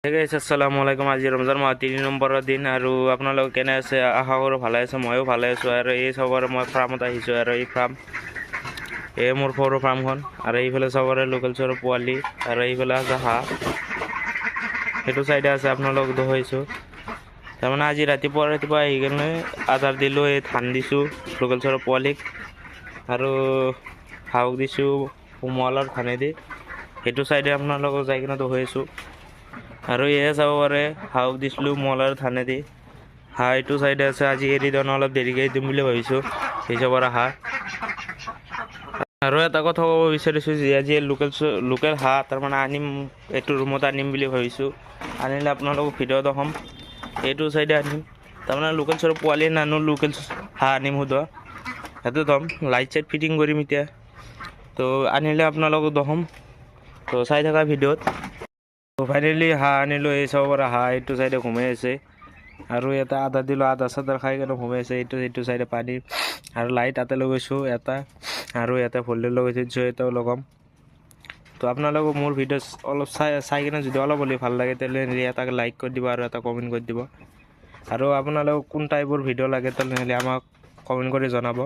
ঠিক আছে, আসসালামু আলাইকুম। আজি ৰমজান মাহ 3 নম্বৰৰ দিন আৰু আপোনালোক কেনে আছে? আশা কৰোঁ ভালে আছে। ময়ো ভালে আছোঁ আৰু এই চবৰে মই ফাৰ্মত আহিছোঁ আৰু এই ফাৰ্ম মোৰ সৰু ফাৰ্মখন আৰু এইফালে চবৰে লোকেল চৰৰ পোৱালি আৰু এইফালে আছে হাঁহ, সেইটো চাইডে আছে আপোনালোক দেখাইছোঁ। তাৰমানে আজি ৰাতিপুৱা আহি কিনে আধাৰ দিলোঁ, এই ধান দিছোঁ লোকেল চৰৰ পোৱালিক আৰু হাঁহক দিছোঁ কোমলৰ ধানেদি, সেইটো চাইডে আপোনালোকক যাই কিনে দেখাইছোঁ। আৰু এয়ে চাব পাৰে হাঁহক দিছিলোঁ মলাৰ ধানেদি। হাঁহ এইটো চাইডে আছে, আজি এৰি দিওঁ অলপ দেৰিকৈ দিম বুলি ভাবিছোঁ হিচাপ পৰা হাঁহ। আৰু এটা কথা ক'ব বিচাৰিছোঁ যে আজি লোকেল হাঁহ তাৰমানে আনিম, এইটো ৰুমত আনিম বুলি ভাবিছোঁ। আনিলে আপোনালোকক ভিডিঅ' দেখাম, এইটো চাইডে আনিম। তাৰমানে লোকেল চৰৰ পোৱালি নানো, লোকেল হাঁহ আনিম সুধা, সেইটো থ'ম। লাইট চাইট ফিটিং কৰিম এতিয়া, তো আনিলে আপোনালোকক দেখাম, তো চাই থকা ভিডিঅ'ত। ফাইনেলি হাঁহ আনিলোঁ, এই চাব পৰা হাঁহ এইটো চাইডে ঘুমাই আছে আৰু এটা আদা দিলোঁ, আদা চাদাৰ খাই কিনে ঘুমাই আছে। এইটো চাইডে পানী আৰু লাইট তাতে লগাইছোঁ এটা, আৰু ইয়াতে ভল্টেজ লগাইছোঁ, এটাও লগাম। তো আপোনালোকক মোৰ ভিডিঅ' অলপ চাই কিনে যদি অলপ হ'লে ভাল লাগে তেনেহ'লে এটা লাইক কৰি দিব আৰু এটা কমেণ্ট কৰি দিব। আৰু আপোনালোকক কোন টাইপৰ ভিডিঅ' লাগে তেনেহ'লে আমাক কমেণ্ট কৰি জনাব।